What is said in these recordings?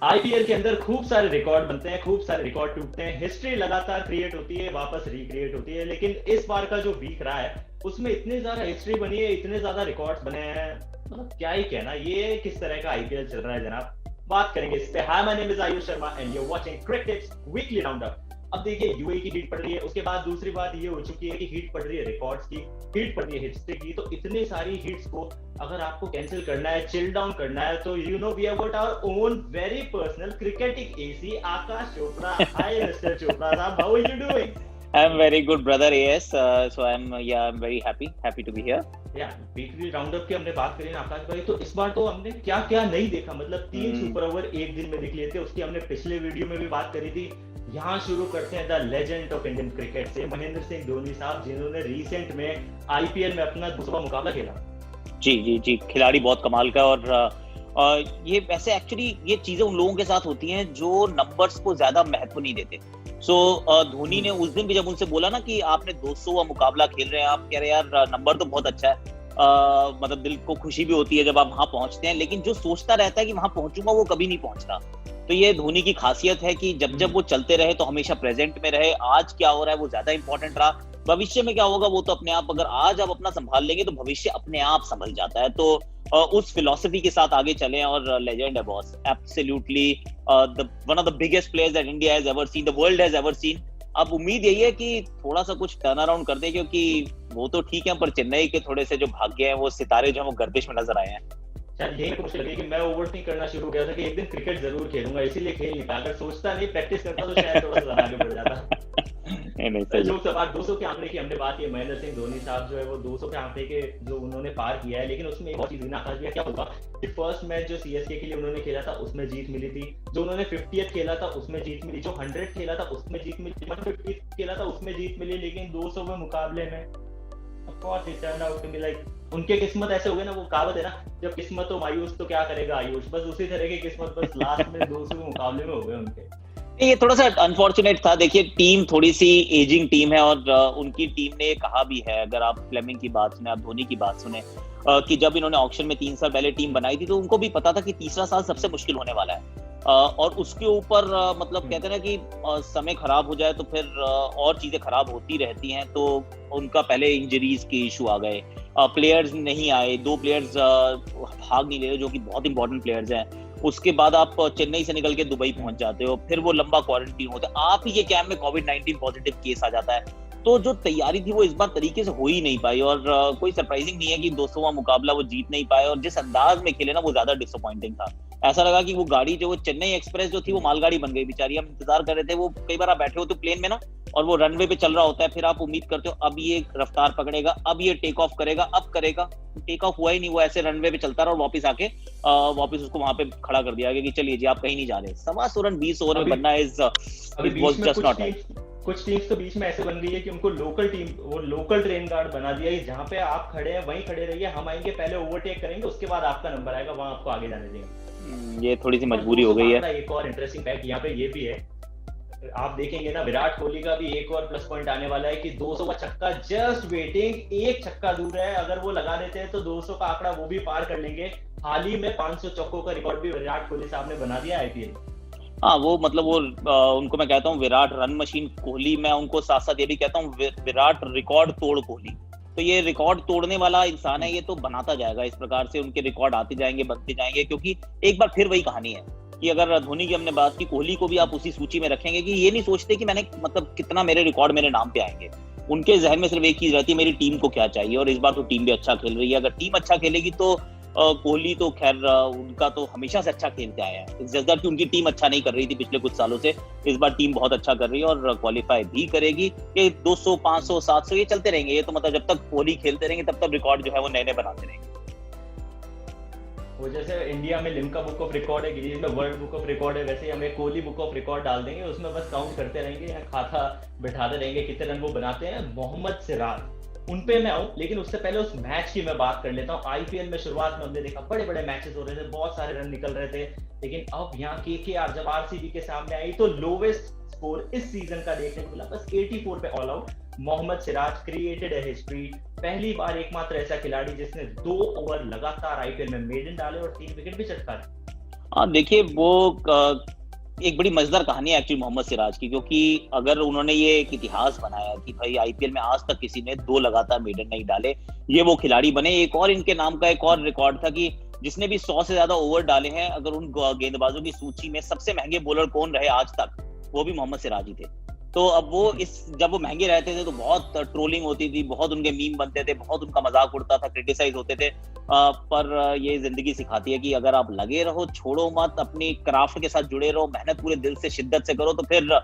IPL के अंदर खूब सारे रिकॉर्ड बनते हैं, खूब सारे रिकॉर्ड टूटते हैं, हिस्ट्री लगातार क्रिएट होती है, वापस रिक्रिएट होती है। लेकिन इस बार का जो वीक रहा है उसमें इतनी ज्यादा हिस्ट्री बनी है, इतने ज्यादा रिकॉर्ड्स बने हैं, मतलब क्या ही कहना। ये किस तरह का आईपीएल चल रहा है जनाब, बात करेंगे इस पे। Hi, my name is Ayush Sharma and you are watching cricket weekly roundup. अब देखिए, यूएई की हीट पड़ रही है, उसके बाद दूसरी बात ये हो चुकी है कि हीट पड़ रही है रिकॉर्ड्स की, हीट पड़ रही है हिस्ट्री की। तो इतनी सारी हीट्स को अगर आपको कैंसिल करना है, चिल डाउन करना है, तो you know we have got our own very personal cricketing ace Aakash Chopra. Hi mister Chopra साहब, how are you doing? I'm very good, brother AS. So I'm very happy to be here. Weekly roundup की हमने बात करी ना आकाश भाई, तो इस बार तो हमने क्या क्या नहीं देखा। मतलब 3 सुपर ओवर एक दिन में देख लिए थे, उसकी हमने पिछले वीडियो में भी बात करी थी। यहाँ शुरू करते हैं the legend of Indian cricket से, महेंद्र सिंह धोनी साहब, जिन्होंने रिसेंट में आईपीएल में अपना दूसरा मुकाबला खेला। जी, खिलाड़ी बहुत कमाल का। और ये वैसे एक्चुअली ये चीजें उन लोगों के साथ होती हैं जो नंबर्स को ज्यादा महत्व नहीं देते। धोनी ने उस दिन भी जब उनसे बोला ना कि आपने 200वां मुकाबला खेल रहे हैं, आप कह रहे हैं यार नंबर तो बहुत अच्छा है, मतलब दिल को खुशी भी होती है जब आप वहां पहुंचते हैं, लेकिन जो सोचता रहता है कि वहां पहुंचूंगा वो कभी नहीं पहुंचता। तो ये धोनी की खासियत है कि जब वो चलते रहे तो हमेशा प्रेजेंट में रहे। आज क्या हो रहा है वो ज्यादा इंपॉर्टेंट रहा, भविष्य में क्या होगा वो तो अपने आप, अगर आज आप अपना संभाल लेंगे तो भविष्य अपने आप संभल जाता है। तो उस फिलॉसफी के साथ आगे चलें। और लेजेंड है boss, absolutely one of the biggest players that India has ever seen, the world has ever seen. अब उम्मीद यही है कि थोड़ा सा कुछ टर्न अराउंड कर दे, क्योंकि वो तो ठीक है पर चेन्नई के थोड़े से जो भाग्य हैं, वो सितारे जो हैं वो गर्दिश में नजर आए हैं। यही कुछ लगे कि मैं ओवरथिंक करना शुरू किया था कि एक दिन क्रिकेट जरूर खेलूंगा, इसीलिए खेल नहीं पाया। अगर सोचता नहीं, प्रैक्टिस करता तो शायद थोड़ा सा आगे बढ़ जाता। जो सवाल 200 के आंकड़े की हमने बात की, महेंद्र सिंह धोनी साहब जो है वो 200 के आंकड़े के जो उन्होंने पार किया है। लेकिन उसमें एक और चीज आकाश भैया, क्या होगा कि फर्स्ट मैच जो सीएसके के लिए उन्होंने खेला था उसमें जीत मिली थी, जो उन्होंने 50th खेला था उसमें जीत मिली, जो 100 खेला था उसमें जीत मिली, 150 खेला था उसमें जीत मिली। लेकिन 200 में मुकाबले में of course it turned out to be like उनके किस्मत ऐसे हो गए ना, वो कहावत है ना, जब किस्मत हो मायूस तो क्या करेगा आयुष, बस उसी तरह की किस्मत बस लास्ट में 200 के मुकाबले में हो गए उनके। ये थोड़ा सा अनफॉर्चुनेट था। देखिए टीम थोड़ी सी एजिंग टीम है और उनकी टीम ने कहा भी है, अगर आप फ्लेमिंग की बात सुने, आप धोनी की बात सुने, कि जब इन्होंने ऑक्शन में 3 साल पहले टीम बनाई थी तो उनको भी पता था कि तीसरा साल सबसे मुश्किल होने वाला है। और उसके ऊपर मतलब कहते हैं ना कि समय खराब हो जाए तो फिर और चीजें खराब होती रहती हैं। तो उनका पहले इंजरीज के इशू आ गए, प्लेयर्स नहीं आए, 2 प्लेयर्स भाग नहीं ले रहे जो कि बहुत इंपॉर्टेंट प्लेयर्स हैं। उसके बाद आप चेन्नई से निकल के दुबई पहुंच जाते हो, फिर वो लंबा क्वारंटीन होता है, आप ही के कैंप में कोविड-19 पॉजिटिव केस आ जाता है। तो जो तैयारी थी वो इस बार तरीके से हो ही नहीं पाई। और कोई सरप्राइजिंग नहीं है कि 200वां मुकाबला वो जीत नहीं पाए। और जिस अंदाज में खेले ना वो ज्यादा डिसअपॉइंटिंग था। ऐसा लगा कि वो गाड़ी जो, वो चेन्नई एक्सप्रेस जो थी वो मालगाड़ी बन गई बेचारी। हम इंतजार कर रहे थे, वो कई बार आप बैठे होते प्लेन में ना और वो रनवे पे चल रहा होता है, फिर आप उम्मीद करते हो अब ये रफ्तार पकड़ेगा, अब ये टेक ऑफ करेगा, अब करेगा। टेक ऑफ हुआ ही नहीं, वो ऐसे रनवे पे चलता रहा और वापस आके वापस उसको वहां पे खड़ा कर दिया गया कि चलिए जी आप कहीं नहीं जा रहे। 20 रन 20 ओवर में बनना इज जस्ट नॉट राइट। कुछ टीम्स तो बीच में ऐसे बन गई है कि उनको लोकल ट्रेन गार्ड बना दिया है, जहाँ पे आप खड़े हैं वहीं खड़े रहिए, हम आएंगे पहले ओवरटेक करेंगे, उसके बाद आपका नंबर आएगा, वहां आपको आगे जाने देंगे। ये थोड़ी सी मजबूरी हो गई है। एक और इंटरेस्टिंग फैक्ट यहाँ पे ये भी है, आप देखेंगे ना, विराट कोहली का भी एक और प्लस पॉइंट आने वाला है कि 200 का छक्का जस्ट वेटिंग, एक छक्का दूर है। अगर वो लगा देते हैं तो 200 का आंकड़ा वो भी पार कर लेंगे। हाल ही में 500 चौकों का रिकॉर्ड भी विराट कोहली साहब ने बना दिया आईपीएल। हाँ, वो मतलब वो उनको मैं कहता हूँ विराट रन मशीन कोहली, मैं उनको साथ साथ ये भी कहता हूँ विराट रिकॉर्ड तोड़ कोहली। तो ये रिकॉर्ड तोड़ने वाला इंसान है, ये तो बनाता जाएगा। इस प्रकार से उनके रिकॉर्ड आते जाएंगे, बनते जाएंगे, क्योंकि एक बार फिर वही कहानी है कि अगर धोनी की हमने बात की, कोहली को भी आप उसी सूची में रखेंगे कि ये नहीं सोचते कि मैंने मतलब कितना मेरे रिकॉर्ड मेरे नाम पे आएंगे। उनके जहन में सिर्फ एक चीज रहती है, मेरी टीम को क्या चाहिए। और इस बार तो टीम भी अच्छा खेल रही है। अगर टीम अच्छा खेलेगी तो कोहली तो खैर उनका तो हमेशा से अच्छा खेलते आए हैं। जस्ट दैट कि उनकी टीम अच्छा नहीं कर रही थी पिछले कुछ सालों से, इस बार टीम बहुत अच्छा कर रही है और क्वालिफाई भी करेगी। ये 200, 500, 700 ये चलते रहेंगे। ये तो मतलब जब तक कोहली खेलते रहेंगे तब तक रिकॉर्ड जो है वो नए नए बनाते रहेंगे। वो जैसे इंडिया में लिम्का बुक ऑफ रिकॉर्ड है, गिनीज में वर्ल्ड बुक ऑफ रिकॉर्ड है, वैसे हमें कोहली बुक ऑफ रिकॉर्ड डाल देंगे, उसमें बस काउंट करते रहेंगे या खाता बिठाते रहेंगे कितने रन वो बनाते हैं। मोहम्मद सिराज, उन पे मैं आऊं, लेकिन उससे पहले उस मैच की मैं बात कर लेता हूं। आईपीएल में शुरुआत में हमने देखा बड़े बड़े मैचेस हो रहे थे, बहुत सारे रन निकल रहे थे, लेकिन अब यहाँ केकेआर जब आरसीबी के सामने आई तो लोवेस्ट स्कोर इस सीजन का देखने को मिला, बस 84 पे all out. Mohammed Siraj created है हिस्ट्री, पहली बार एकमात्र ऐसा खिलाड़ी जिसने 2 ओवर लगातार आईपीएल में मेडन डाले और 3 विकेट भी चटकारे। हाँ देखिए, वो एक बड़ी मजेदार कहानी है एक्चुअली मोहम्मद सिराज की, क्योंकि अगर उन्होंने ये एक इतिहास बनाया कि भाई आईपीएल में आज तक किसी ने 2 लगातार मेडन नहीं डाले, ये वो खिलाड़ी बने। एक और इनके नाम का एक और रिकॉर्ड था कि जिसने भी 100 से ज्यादा ओवर डाले हैं, अगर उन गेंदबाजों की सूची में सबसे महंगे बॉलर कौन रहे आज तक, वो भी मोहम्मद सिराज ही थे। तो अब वो जब वो महंगे रहते थे तो बहुत ट्रोलिंग होती थी, बहुत उनके मीम बनते थे, बहुत उनका मजाक उड़ता था, क्रिटिसाइज होते थे। पर ये जिंदगी सिखाती है कि अगर आप लगे रहो, छोड़ो मत, अपनी क्राफ्ट के साथ जुड़े रहो, मेहनत पूरे दिल से शिद्दत से करो, तो फिर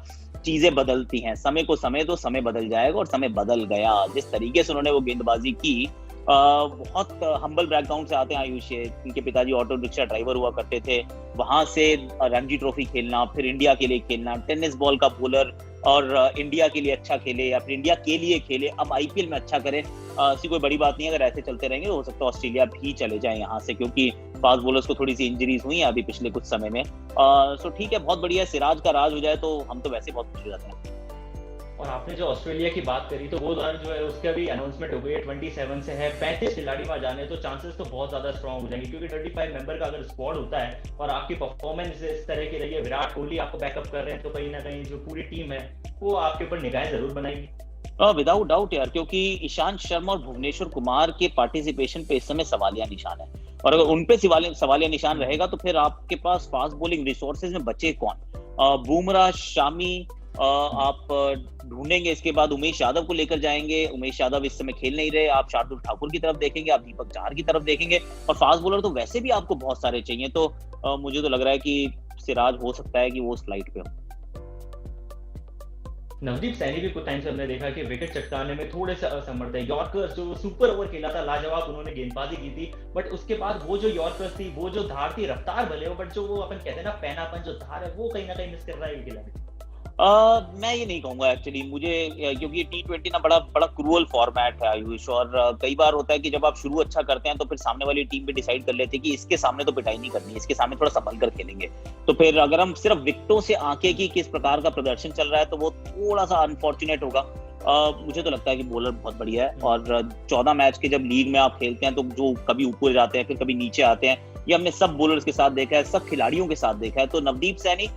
चीजें बदलती हैं। समय को समय दो, समय बदल जाएगा, और समय बदल गया। जिस तरीके से उन्होंने वो गेंदबाजी की, बहुत हम्बल बैकग्राउंड से आते हैं आयुष। इनके पिताजी ऑटो रिक्शा ड्राइवर हुआ करते थे, वहां से रणजी ट्रॉफी खेलना, फिर इंडिया के लिए खेलना, टेनिस बॉल का बॉलर, और इंडिया के लिए अच्छा खेले या फिर इंडिया के लिए खेले, अब आईपीएल में अच्छा करे, ऐसी कोई बड़ी बात नहीं है। अगर ऐसे चलते रहेंगे तो हो सकता है ऑस्ट्रेलिया भी चले जाए यहाँ से, क्योंकि फास्ट बॉलर्स को थोड़ी सी इंजरीज हुई हैं अभी पिछले कुछ समय में। सो ठीक है, बहुत बढ़िया है। सिराज का राज हो जाए तो हम तो वैसे बहुत खुश हो जाते हैं। और आपने जो ऑस्ट्रेलिया की बात करी, तो वो जो है उसका भी अनाउंसमेंट हो गई है, 27 से है। 35 खिलाड़ी वहां जाने, तो चांसेस तो बहुत ज्यादा स्ट्रॉन्ग हो जाएंगे, क्योंकि 35 मेंबर का अगर स्क्वाड होता है और आपकी परफॉर्मेंस इस तरह की रही है, विराट कोहली आपको बैकअप कर रहे हैं, तो कहीं ना कहीं जो पूरी टीम है वो आपके ऊपर निगाहें जरूर बनाएगी। विदाउट डाउट यार, क्योंकि ईशांत शर्मा और भुवनेश्वर कुमार के पार्टिसिपेशन पे इस समय सवालिया निशान है, और अगर उनपे सवालिया निशान रहेगा तो फिर आपके पास फास्ट बॉलिंग रिसोर्सेज में बचे कौन? बुमराह, शामी, आप ढूंढेंगे। इसके बाद उमेश यादव को लेकर जाएंगे, उमेश यादव इस समय खेल नहीं रहे। आप शार्दुल ठाकुर की तरफ देखेंगे, आप दीपक चाहर की तरफ देखेंगे, और फास्ट बॉलर तो वैसे भी आपको बहुत सारे चाहिए। तो मुझे तो लग रहा है कि सिराज हो सकता है कि वो उस फ्लाइट पे हो। नवदीप सैनी भी कुछ टाइम से हमने देखा कि विकेट चटकाने में थोड़े से असमर्थ है। यॉर्कर जो सुपर ओवर खेला था, लाजवाब उन्होंने गेंदबाजी की थी, बट उसके बाद वो जो यॉर्कर थी, वो जो धार थी, रफ्तार भले हो, बट जो वो अपन कहते हैं ना पैनापन, जो धार है, वो कहीं ना कहीं मिस कर रहा है ये खिलाड़ी। मैं ये नहीं कहूंगा एक्चुअली, मुझे, क्योंकि T20 ना बड़ा क्रूअल फॉर्मेट है आयुष, और कई बार होता है कि जब आप शुरू अच्छा करते हैं तो फिर सामने वाली टीम भी डिसाइड कर लेते हैं कि इसके सामने तो पिटाई नहीं करनी है, इसके सामने थोड़ा संभल कर खेलेंगे। तो फिर अगर हम सिर्फ विकेटों से आंकें कि किस प्रकार का प्रदर्शन चल रहा है, तो वो थोड़ा सा अनफॉर्चुनेट होगा। मुझे तो लगता है कि बॉलर बहुत बढ़िया है, और 14 मैच के जब लीग में आप खेलते हैं तो जो कभी ऊपर जाते हैं, फिर कभी नीचे आते हैं, ये हमने सब बॉलर्स के साथ देखा है, सब खिलाड़ियों के साथ देखा है। तो नवदीप सैनी,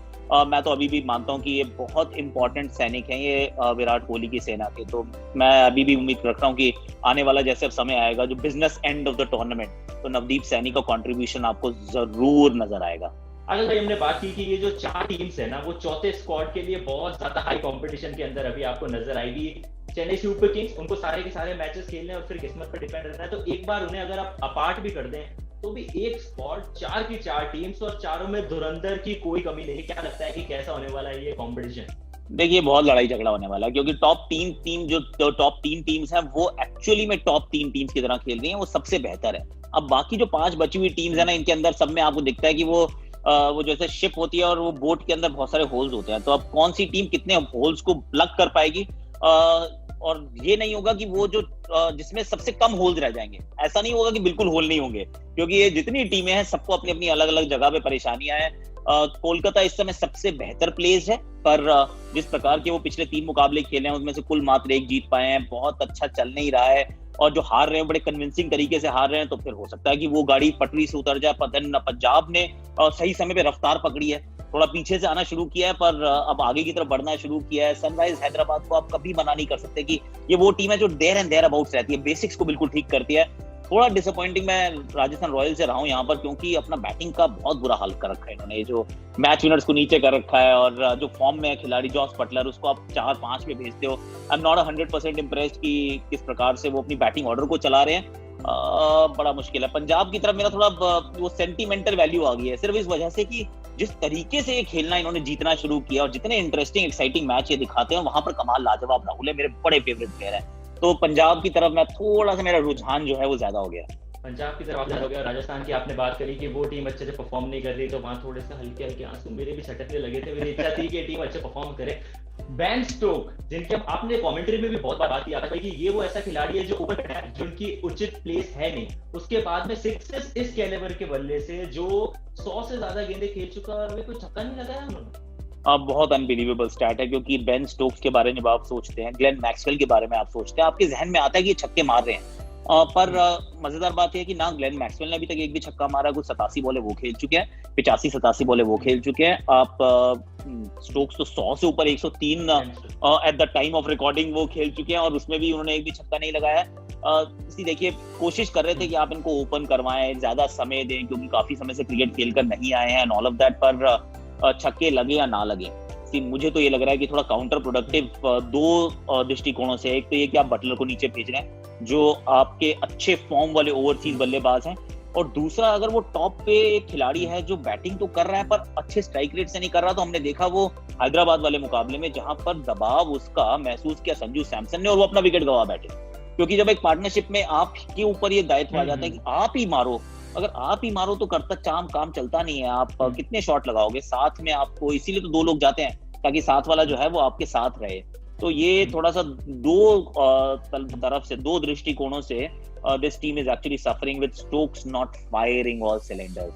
मैं तो अभी भी मानता हूं कि ये बहुत इंपॉर्टेंट सैनिक हैं, ये विराट कोहली की सेना के। तो मैं अभी भी उम्मीद रख रहा हूं कि आने वाला जैसे अब समय आएगा, जो business end of the tournament, तो नवदीप सैनी का कंट्रीब्यूशन आपको जरूर नजर आएगा। अगर भाई हमने बात की कि ये जो 4 टीम्स है ना, वो चौथे स्क्वाड के लिए बहुत ज्यादा हाई कंपटीशन के अंदर अभी आपको नजर आएगी। चेन्नई सुपर किंग्स, उनको सारे के सारे मैचेस खेलने और फिर किस्मत पर डिपेंड रहना है, तो एक बार उन्हें अगर आप अपार्ट भी कर दें तो भी एक स्क्वाड, 4 की 4 टीम्स, और चारों में धुरंधर की कोई कमी नहीं है। क्या लगता है कि कैसा होने वाला है ये कंपटीशन? देखिए, बहुत लड़ाई झगड़ा होने वाला है, क्योंकि टॉप 3 टीम्स हैं वो एक्चुअली में टॉप 3 टीम्स की तरह खेल रही हैं, वो सबसे बेहतर है। अब बाकी जो 5 बची हुई टीम्स है ना, इनके अंदर सब में आपको दिखता है कि वो जैसे शिप होती है और वो बोट के अंदर बहुत सारे होल्स होते हैं। तो अब कौन सी टीम कितने होल्स को प्लग कर पाएगी, और ये नहीं होगा कि वो जो जिसमें सबसे कम होल्स रह जाएंगे, ऐसा नहीं होगा कि बिल्कुल होल नहीं होंगे, क्योंकि ये जितनी टीमें हैं सबको अपनी अपनी अलग अलग जगह पे परेशानियां हैं। कोलकाता इस समय सबसे बेहतर प्लेस है, पर जिस प्रकार के वो पिछले 3 मुकाबले खेले हैं उसमें से कुल मात्र 1 जीत पाए हैं, बहुत अच्छा चल नहीं रहा है, और जो हार रहे हैं बड़े कन्विंसिंग तरीके से हार रहे हैं। तो फिर हो सकता है कि वो गाड़ी पटरी से उतर जाए। पंजाब ने सही समय पे रफ्तार पकड़ी है, थोड़ा पीछे से आना शुरू किया है, पर अब आगे की तरफ बढ़ना शुरू किया है। सनराइज हैदराबाद को आप कभी मना नहीं कर सकते कि ये वो टीम है जो देयर एंड देयर अबाउट्स रहती है, बेसिक्स को बिल्कुल ठीक करती है। थोड़ा डिसअपॉइंटिंग मैं राजस्थान रॉयल्स से रहा हूं यहाँ पर, क्योंकि अपना बैटिंग का बहुत बुरा हाल कर रखा है इन्होंने, जो मैच विनर्स को नीचे कर रखा है, और जो फॉर्म में है खिलाड़ी जॉस बटलर, उसको आप 4-5 में भेजते हो। आई एम नॉट 100% इम्प्रेस्ड कि किस प्रकार से वो अपनी बैटिंग ऑर्डर को चला रहे हैं। बड़ा मुश्किल है। पंजाब की तरफ मेरा थोड़ा वो सेंटिमेंटल वैल्यू आ गई है, सिर्फ इस वजह से कि जिस तरीके से ये खेलना इन्होंने जीतना शुरू किया, और जितने इंटरेस्टिंग एक्साइटिंग मैच ये दिखाते हैं, वहां पर कमाल लाजवाब राहुल है, मेरे बड़े फेवरेट प्लेयर है। तो पंजाब की तरफ मैं थोड़ा सा, मेरा रुझान जो है वो ज्यादा हो गया। पंजाब की तरफ ज्यादा हो गया। राजस्थान की आपने बात करी कि वो टीम अच्छे से परफॉर्म नहीं कर रही, तो वहां थोड़े से हल्के हल्के आंसू मेरे भी छटकने लगे थे। मेरी इच्छा थी कि ये टीम अच्छे परफॉर्म करे। बेन स्टोक, जिनके आपने कमेंट्री में भी बहुत बार बात किया था कि ये वो ऐसा खिलाड़ी है जो ऊपर खड़ा है, जिनकी उचित प्लेस है नहीं। उसके बाद में सिक्सेस इस कैलिबर के बल्ले से, जो 100 से ज्यादा गेंदें खेल चुका है, और वे कोई छक्का नहीं लगाया उन्होंने। अब बहुत अनबिलीवेबल स्टैट है, क्योंकि बेन स्टोक्स के बारे में आप सोचते हैं, ग्लेन मैक्सवेल के बारे में आप सोचते हैं, आपके जहन में आता है कि ये छक्के मार रहे हैं, पर मजेदार बात है कि ना ग्लेन मैक्सवेल ने अभी तक एक भी छक्का मारा, कुछ 87 बॉलें वो खेल चुके हैं, 85-87 बॉलें वो खेल चुके हैं। आप स्टोक्स तो 100 से ऊपर 103 at the time of recording वो खेल चुके हैं और उसमें भी उन्होंने एक भी छक्का नहीं लगाया। इसी देखिए कोशिश कर रहे थे कि आप इनको ओपन करवाएं, ज्यादा समय दें, क्योंकि काफी समय से क्रिकेट खेलकर नहीं आए हैं, ऑल ऑफ दैट, पर छक्के लगे या ना लगे, मुझे तो ये लग रहा है कि थोड़ा काउंटर प्रोडक्टिव दो दृष्टिकोणों से। एक तो ये कि आप बटलर को नीचे भेज रहे हैं जो आपके अच्छे फॉर्म वाले ओवरसीज बल्लेबाज हैं, और दूसरा अगर वो टॉप पे एक खिलाड़ी है जो बैटिंग तो कर रहा है पर अच्छे स्ट्राइक रेट से नहीं कर रहा, तो हमने देखा वो हैदराबाद वाले मुकाबले में जहां पर दबाव उसका महसूस किया संजू सैमसन ने और वो अपना विकेट गवा बैठे, क्योंकि जब एक पार्टनरशिप में आपके ऊपर ये दायित्व आ जाता है कि आप ही मारो, अगर आप ही मारो तो करता काम चलता नहीं है। आप कितने शॉट लगाओगे साथ में, आपको इसीलिए तो दो लोग जाते हैं ताकि साथ वाला जो है वो आपके साथ रहे। तो ये थोड़ा सा दो तरफ से, दो दृष्टिकोणों से this team is actually suffering with Stokes not firing all cylinders.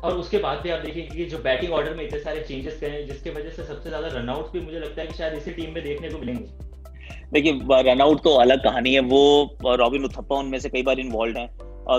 और उसके बाद भी आप देखेंगे कि जो बैटिंग ऑर्डर में इतने सारे चेंजेस करे जिसके वजह से सबसे ज्यादा रनआउट भी मुझे लगता है कि शायद इसी टीम में देखने को मिलेंगे। देखिए रनआउट तो अलग कहानी है, वो रॉबिन उथप्पा उनमें से कई बार इन्वॉल्व हैं,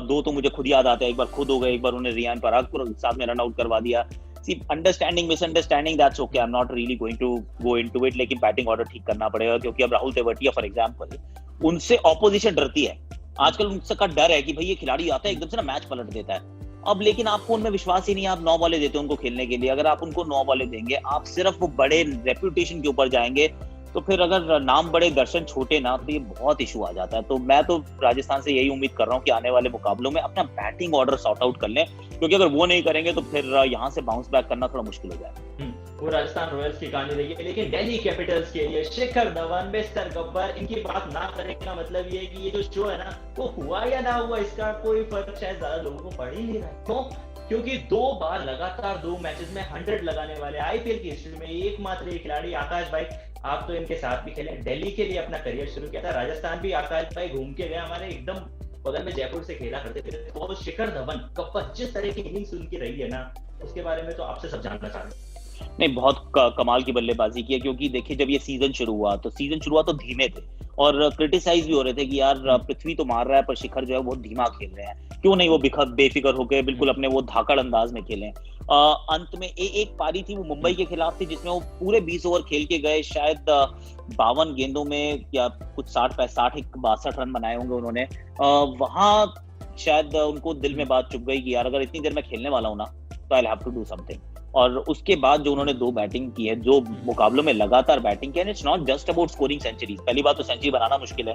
दो तो मुझे खुद याद आते हैं, एक बार खुद हो गए, एक बार उन्हें रियान पराग को साथ में रनआउट करवा दिया। See, understanding, misunderstanding, that's okay. I'm not really going to go into it. लेकिन बैटिंग ऑर्डर ठीक करना पड़ेगा, क्योंकि अब राहुल तेवतिया फॉर एग्जांपल, उनसे ऑपोजिशन डरती है आजकल, उनसे डर है कि भाई ये खिलाड़ी आता है एकदम से ना मैच पलट देता है। अब लेकिन आपको उनमें विश्वास ही नहीं है, आप 9 बॉलें देते हो उनको खेलने के लिए, अगर आप उनको 9 बॉलें देंगे, आप सिर्फ वो बड़े रेप्यूटेशन के ऊपर जाएंगे, तो फिर अगर नाम बड़े दर्शन छोटे ना, तो ये बहुत इशू आ जाता है। तो मैं तो राजस्थान से यही उम्मीद कर रहा हूँ कि आने वाले मुकाबलों में अपना बैटिंग ऑर्डर सॉर्ट आउट कर लें, क्योंकि अगर वो नहीं करेंगे तो फिर यहाँ से बाउंस बैक करना थोड़ा मुश्किल हो जाएगा। वो राजस्थान रॉयल्स की कहानी रही है, लेकिन दिल्ली कैपिटल्स के लिए शिखर धवन, मिस्टर गब्बर, इनकी बात ना करने का मतलब ये है कि ये जो शो है ना, वो हुआ या ना हुआ इसका कोई फर्क शायद ज्यादा लोगों को पड़ ही नहीं रहा है। तो क्योंकि 2 बार लगातार 2 मैचेस में 100 लगाने वाले आईपीएल की हिस्ट्री में एकमात्र ये खिलाड़ी आकाश भाई, आप तो इनके साथ भी खेले, दिल्ली के लिए अपना करियर शुरू किया था, राजस्थान भी आकाश भाई घूम के गए, हमारे एकदम बगल में जयपुर से खेला करते थे। तो शिखर धवन गब्बर जिस तरह की इनिंग्स उनकी रही है ना, उसके बारे में तो आपसे सब जानना चाह रहे हैं। नहीं, बहुत कमाल की बल्लेबाजी की है, क्योंकि देखिए जब ये सीजन शुरू हुआ तो धीमे थे और क्रिटिसाइज भी हो रहे थे कि यार पृथ्वी तो मार रहा है पर शिखर जो है बहुत धीमा खेल रहे हैं, क्यों नहीं वो बेफिक्र होकर बिल्कुल अपने वो धाकड़ अंदाज में खेलें। अंत में एक पारी थी वो मुंबई के खिलाफ थी जिसमें वो पूरे 20 ओवर खेल के गए, शायद 52 गेंदों में या कुछ 60-62 रन बनाए होंगे उन्होंने। वहां शायद उनको दिल में बात चुभ गई कि यार अगर इतनी देर में खेलने वाला हूं ना तो I have to do something. और उसके बाद जो उन्होंने 2 बैटिंग की है, 2 मुकाबलों में लगातार बैटिंग की है, it's not just about scoring centuries. पहली बात तो सेंचुरी बनाना मुश्किल है,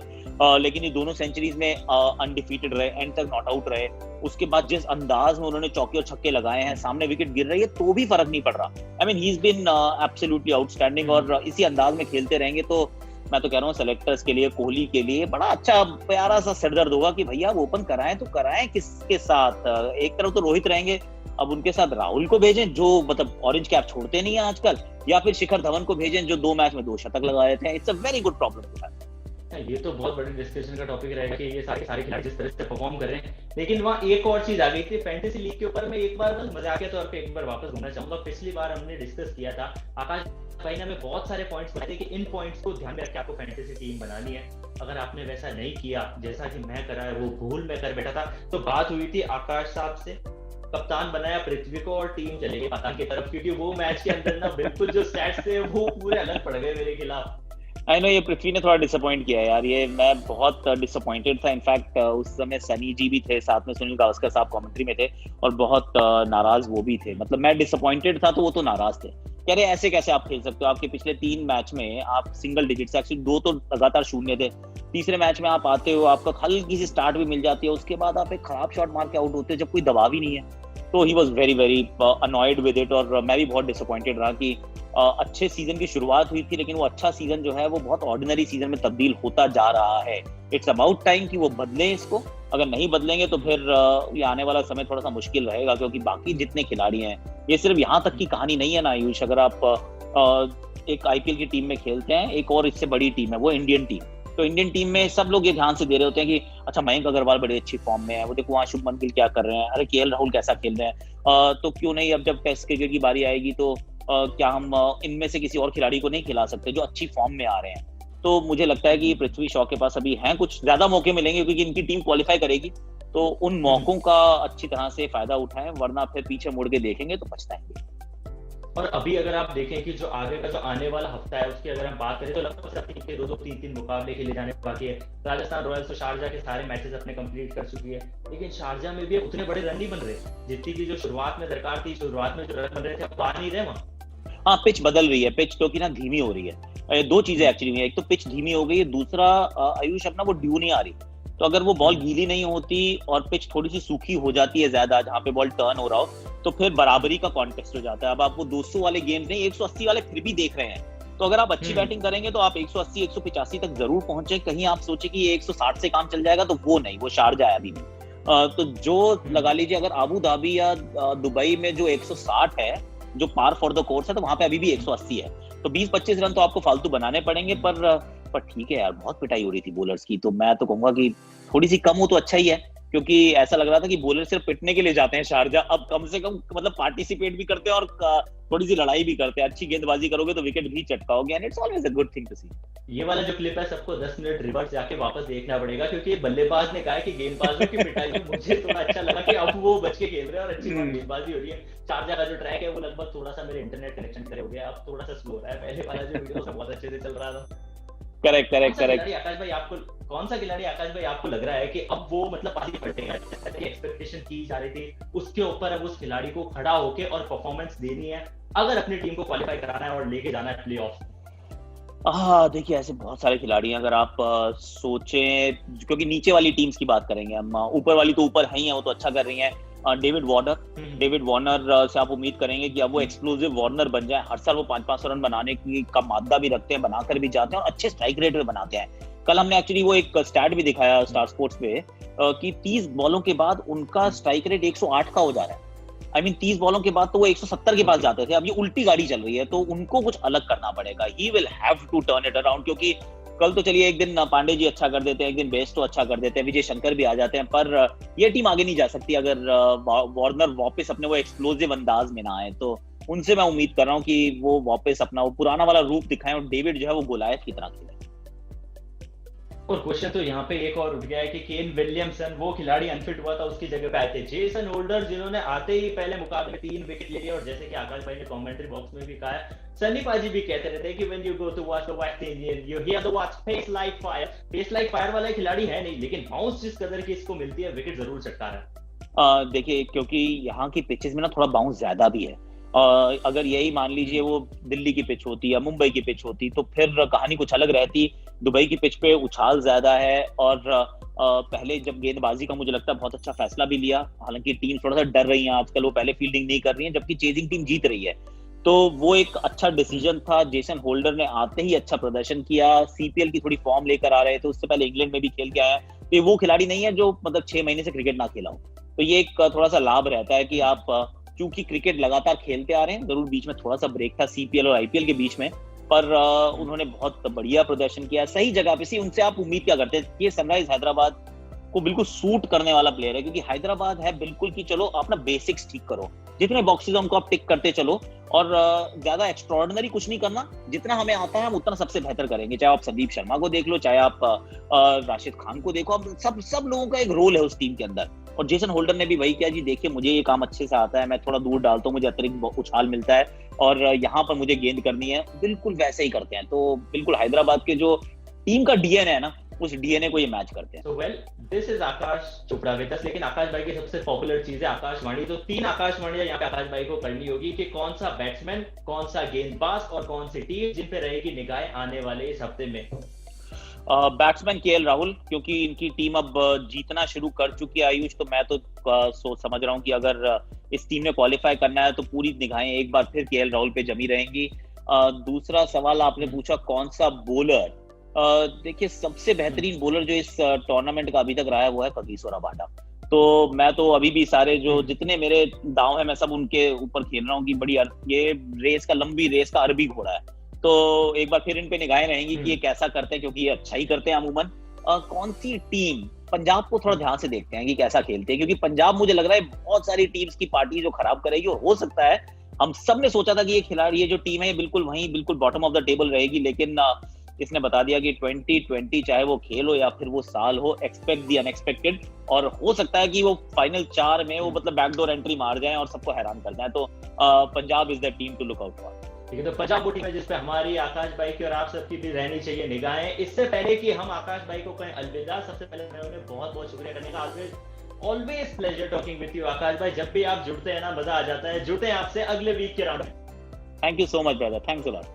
लेकिन ये दोनों सेंचुरीज में अनडिफीटेड रहे, एंड तक नॉट आउट रहे। उसके बाद जिस अंदाज में उन्होंने चौके और छक्के लगाए हैं, सामने विकेट गिर रही है तो भी फर्क नहीं पड़ रहा। I mean he is been absolutely outstanding, और इसी अंदाज में खेलते रहेंगे तो मैं तो कह रहा हूँ सेलेक्टर्स के लिए, कोहली के लिए बड़ा अच्छा प्यारा सा सिरदर्द होगा कि भैया वो ओपन कराएं तो कराएं किसके साथ। एक तरफ तो रोहित रहेंगे, अब उनके साथ राहुल को भेजें जो मतलब ऑरेंज कैप छोड़ते नहीं है आजकल, या फिर शिखर धवन को भेजें जो 2 मैच में 2 शतक लगाए थे। It's a very good problem. ये तो बहुत बड़ी डिस्कशन का टॉपिक रहेगा कि ये सारे खिलाड़ी जिस तरह से परफॉर्म कर रहे हैं, लेकिन वहाँ एक और चीज आ गई थी फैंटेसी लीग के ऊपर। मैं एक बार बस मजाकिया तौर पे एक बार वापस घूमना चाहूंगा। पिछली बार हमने डिस्कस किया था, आकाश भाई ने हमें बहुत सारे पॉइंट्स बताए कि इन पॉइंट्स को ध्यान में रख के आपको फैंटेसी टीम बनानी है। अगर आपने वैसा नहीं किया जैसा कि मैं करा है, वो भूल मैं कर बैठा था, तो बात हुई थी आकाश साहब से, कप्तान बनाया पृथ्वी को और टीम चले गई पतंग की तरफ, क्योंकि वो मैच के अंदर ना बिल्कुल जो स्टैट्स थे वो पूरे अलग पड़ गए मेरे खिलाफ। आई नो ये पृथ्वी ने थोड़ा डिसअपॉइंट किया यार, ये मैं बहुत डिसअपॉइंटेड था। इनफैक्ट उस समय सनी जी भी थे साथ में, सुनील गावस्कर साहब कमेंट्री में थे और बहुत नाराज वो भी थे। मतलब मैं डिसअपॉइंटेड था तो वो तो नाराज थे, कह रहे ऐसे कैसे आप खेल सकते हो, आपके पिछले 3 मैच में आप सिंगल डिजिट से, एक्चुअली 2 तो लगातार 0 थे, तीसरे मैच में आप आते हो, आपका हल्की सी स्टार्ट भी मिल जाती है, उसके बाद आप एक खराब शॉट मार के आउट होते हो जब कोई दबाव ही नहीं है। तो he was very very annoyed with it, और मैं भी बहुत डिसअपॉइंटेड रहा कि अच्छे सीजन की शुरुआत हुई थी लेकिन वो अच्छा सीजन जो है वो बहुत ऑर्डिनरी सीजन में तब्दील होता जा रहा है। इट्स अबाउट टाइम कि वो बदलें इसको, अगर नहीं बदलेंगे तो फिर ये आने वाला समय थोड़ा सा मुश्किल रहेगा, क्योंकि बाकी जितने खिलाड़ी हैं, ये सिर्फ यहाँ तक की कहानी नहीं है ना आयुष। अगर आप एक आईपीएल की टीम में खेलते हैं, एक और इससे बड़ी टीम है वो इंडियन टीम, तो इंडियन टीम में सब लोग ये ध्यान से दे रहे होते हैं कि अच्छा मयंक अग्रवाल बड़ी अच्छी फॉर्म में है, वो देखो वहाँ शुभमन गिल क्या कर रहे हैं, अरे केएल राहुल कैसा खेल रहे हैं, तो क्यों नहीं अब जब टेस्ट क्रिकेट की बारी आएगी तो क्या हम इनमें से किसी और खिलाड़ी को नहीं खिला सकते जो अच्छी फॉर्म में आ रहे हैं। तो मुझे लगता है कि पृथ्वी शॉ के पास अभी हैं कुछ ज्यादा मौके मिलेंगे, क्योंकि इनकी टीम क्वालिफाई करेगी, तो उन मौकों का अच्छी तरह से फायदा उठाएं, वरना फिर पीछे मुड़ के देखेंगे तो पछताएंगे। और अभी अगर आप देखें कि जो आगे का जो आने वाला हफ्ता है उसकी अगर हम बात करें तो लगभग सब टीम के 2-3 मुकाबले खेले जाने बाकी है। राजस्थान रॉयल्स तो शारजाह के सारे मैचेस अपने कंप्लीट कर चुकी है, लेकिन शारजाह में भी उतने बड़े रन नहीं बन रहे जितनी की जो शुरुआत में दरकार थी। शुरुआत में जो रन बन रहे थे अब आ नहीं रहे वहां। हाँ, पिच बदल रही है, पिच क्योंकि ना धीमी हो रही है। दो चीजें एक्चुअली हुई है, एक तो पिच धीमी हो गई है, दूसरा आयुष अपना वो ड्यू नहीं आ रही। तो अगर वो बॉल गीली नहीं होती और पिच थोड़ी सी सूखी हो जाती है ज्यादा, जहां पे बॉल टर्न हो रहा हो, तो फिर बराबरी का कॉन्टेस्ट हो जाता है। अब आप वो 200 वाले गेम्स नहीं, 180 वाले फिर भी देख रहे हैं। तो अगर आप अच्छी बैटिंग करेंगे तो आप 180 185 तक जरूर पहुंचे। कहीं आप सोचे कि ये 160 से काम चल जाएगा, तो वो नहीं, वो शारजाह है अभी भी। तो जो लगा लीजिए, अगर आबू धाबी या दुबई में जो 160 है, जो पार फॉर द कोर्स है, तो वहां पे अभी भी 180 है। तो 20-25 रन तो आपको फालतू बनाने पड़ेंगे। पर ठीक है यार, बहुत पिटाई हो रही थी बॉलर्स की, तो मैं तो कहूंगा कि थोड़ी सी कम हो तो अच्छा ही है, क्योंकि ऐसा लग रहा था कि बॉलर सिर्फ पिटने के लिए जाते हैं शारजाह, अब कम से कम मतलब पार्टिसिपेट भी करते हैं और थोड़ी सी लड़ाई भी करते हैं। अच्छी गेंदबाजी करोगे तो विकेट भी चटकाओगे, and it's always a good thing to see. ये वाला जो क्लिप है सबको 10 मिनट रिवर्स जाके वापस देखना पड़ेगा, क्योंकि बल्लेबाज ने कहा है कि गेंदबाजों की पिटाई में मुझे थोड़ा अच्छा लगा कि अब वो बच के खेल रहे हैं और अच्छी गेंदबाजी हो रही है। शारजाह का जो ट्रैक है वो लगभग थोड़ा सा मेरे इंटरनेट कनेक्शन करे हो गया, अब थोड़ा सा स्लो हो रहा है। पहले वाला जो वीडियो था बहुत अच्छे से चल रहा था। करेक्ट। आकाश भाई आपको कौन सा खिलाड़ी आकाश भाई आपको लग रहा है कि अब वो मतलब पासी पलटेगा, जैसा कि एक्सपेक्टेशन की जा रही थी उसके ऊपर अब उस खिलाड़ी को खड़ा होके और परफॉर्मेंस देनी है अगर अपनी टीम को क्वालिफाई कराना है और लेके जाना है प्लेऑफ? देखिए, ऐसे बहुत सारे खिलाड़ी हैं। अगर आप सोचें, क्योंकि नीचे वाली टीम्स की बात करेंगे हम, ऊपर वाली तो ऊपर है ही है, वो तो अच्छा कर रही है। डेविड वार्नर से आप उम्मीद करेंगे कि अब वो एक्सप्लोसिव वार्नर बन जाए। हर साल वो 5-5 रन बनाने की का मादा भी रखते हैं, बनाकर भी जाते हैं और अच्छे स्ट्राइक रेट में बनाते हैं। कल हमने एक्चुअली वो एक स्टैट भी दिखाया स्टार स्पोर्ट्स पे कि 30 बॉलों के बाद उनका स्ट्राइक रेट 108 का हो जा रहा है। 30 बॉलों के बाद तो वो 170 के पास जाते थे, अब ये उल्टी गाड़ी चल रही है, तो उनको कुछ अलग करना पड़ेगा। He will have to turn it around, क्योंकि कल तो चलिए एक दिन पांडे जी अच्छा कर देते हैं, एक दिन बेस्टो अच्छा कर देते हैं, विजय शंकर भी आ जाते हैं, पर ये टीम आगे नहीं जा सकती अगर वार्नर वापस अपने वो एक्सप्लोसिव अंदाज में ना आए। तो उनसे मैं उम्मीद कर रहा हूँ कि वो वापस अपना वो पुराना वाला रूप दिखाएं और डेविड जो है वो गोलायत की तरह खेले। और क्वेश्चन तो यहाँ पे एक और उठ गया है कि केन विलियमसन, वो खिलाड़ी अनफिट हुआ था, उसकी जगह पे आए थे जेसन होल्डर, जिन्होंने आते ही पहले मुकाबले 3 विकेट ले लिए। और जैसे कि आकाश भाई ने कमेंट्री बॉक्स में भी कहा है, सन्नी पाजी भी कहते रहते हैं कि when you go to watch the West Indian you hear the watch face like fire. Face like fire वाला खिलाड़ी है नहीं, लेकिन बाउंस जिस कदर की इसको मिलती है, विकेट जरूर चटका है। देखिए, क्योंकि यहाँ की पिचेस में ना थोड़ा बाउंस ज्यादा भी है। अगर यही मान लीजिए वो दिल्ली की पिच होती या मुंबई की पिच होती तो फिर कहानी कुछ अलग रहती। दुबई की पिच पे उछाल ज्यादा है और पहले जब गेंदबाजी का मुझे लगता है बहुत अच्छा फैसला भी लिया। हालांकि टीम थोड़ा सा डर रही है आजकल, वो पहले फील्डिंग नहीं कर रही है, जबकि चेजिंग टीम जीत रही है, तो वो एक अच्छा डिसीजन था। जेसन होल्डर ने आते ही अच्छा प्रदर्शन किया, सीपीएल की थोड़ी फॉर्म लेकर आ रहे थे, उससे पहले इंग्लैंड में भी खेल के आया। तो ये वो खिलाड़ी नहीं है जो मतलब 6 महीने से क्रिकेट ना खेला हो, तो ये एक थोड़ा सा लाभ रहता है कि आप क्योंकि क्रिकेट लगातार खेलते आ रहे हैं, जरूर बीच में थोड़ा सा ब्रेक था सीपीएल और आईपीएल के बीच में, पर उन्होंने बहुत बढ़िया प्रदर्शन किया, सही जगह पे। उनसे आप उम्मीद क्या करते हैं? ये सनराइज हैदराबाद को बिल्कुल सूट करने वाला प्लेयर है, क्योंकि हैदराबाद है बिल्कुल कि चलो अपना बेसिक्स ठीक करो, जितने बॉक्सेस उनको आप टिक करते चलो, और ज्यादा एक्स्ट्रॉर्डिनरी कुछ नहीं करना, जितना हमें आता है हम उतना सबसे बेहतर करेंगे। चाहे आप संदीप शर्मा को देख लो, चाहे आप राशिद खान को देखो, अब सब लोगों का एक रोल है उस टीम के अंदर। और जेसन होल्डर ने भी वही किया, जी देखिए मुझे ये काम अच्छे से आता है, मैं थोड़ा दूर डालता हूँ, मुझे अतिरिक्त उछाल मिलता है और यहाँ पर मुझे गेंद करनी है, बिल्कुल वैसे ही करते हैं। तो बिल्कुल हैदराबाद के जो टीम का डीएनए है ना, उस डीएनए को ये मैच करते हैं। So well, this is Akash Chopra with us. लेकिन आकाश भाई की सबसे पॉपुलर चीज है आकाशवाणी, तो 3 आकाशवाणियां यहाँ पे आकाश भाई को करनी होगी कि कौन सा बैट्समैन, कौन सा गेंदबाज और कौन सी टीम जिन पे रहेगी निगाहें आने वाले इस हफ्ते में। बैट्समैन केएल राहुल, क्योंकि इनकी टीम अब जीतना शुरू कर चुकी है आयुष, तो मैं तो सोच समझ रहा हूँ कि अगर इस टीम ने क्वालिफाई करना है तो पूरी निगाहें एक बार फिर केएल राहुल पे जमी रहेंगी। दूसरा सवाल आपने पूछा कौन सा बॉलर, देखिए सबसे बेहतरीन बॉलर जो इस टूर्नामेंट का अभी तक रहा है वो है कगिसो रबाडा। तो मैं तो अभी भी सारे जो जितने मेरे दांव है मैं सब उनके ऊपर खेल रहा हूँ कि बड़ी ये रेस का, लंबी रेस का अरबी घोड़ा है, तो एक बार फिर इन पे निगाहें रहेंगी कि ये कैसा करते हैं, क्योंकि ये अच्छा ही करते हैं अमूमन। कौन सी टीम, पंजाब को थोड़ा ध्यान से देखते हैं कि कैसा खेलते हैं, क्योंकि पंजाब मुझे लग रहा है बहुत सारी टीम्स की पार्टी जो खराब करेगी, और हो सकता है हम सब ने सोचा था कि ये खिलाड़ी, ये जो टीम है बिल्कुल वहीं बिल्कुल बॉटम ऑफ द टेबल रहेगी, लेकिन इसने बता दिया कि 2020 चाहे वो खेल हो या फिर वो साल हो, एक्सपेक्ट द अनएक्सपेक्टेड, और हो सकता है कि वो फाइनल 4 में वो मतलब बैकडोर एंट्री मार जाए और सबको हैरान कर जाए। तो Punjab is the team to look out for. ठीक है, तो पंजाब वो टीम है जिसपे हमारी आकाश भाई की और आप सबकी भी रहनी चाहिए निगाहें। इससे पहले कि हम आकाश भाई को कहें अलविदा, सबसे पहले मैं उन्हें बहुत बहुत शुक्रिया करने का। Always pleasure talking with you Aakash भाई, जब भी आप जुड़ते हैं ना मजा आ जाता है। जुड़ते हैं आपसे अगले वीक के राउंड में। Thank you so much brother, thanks a lot.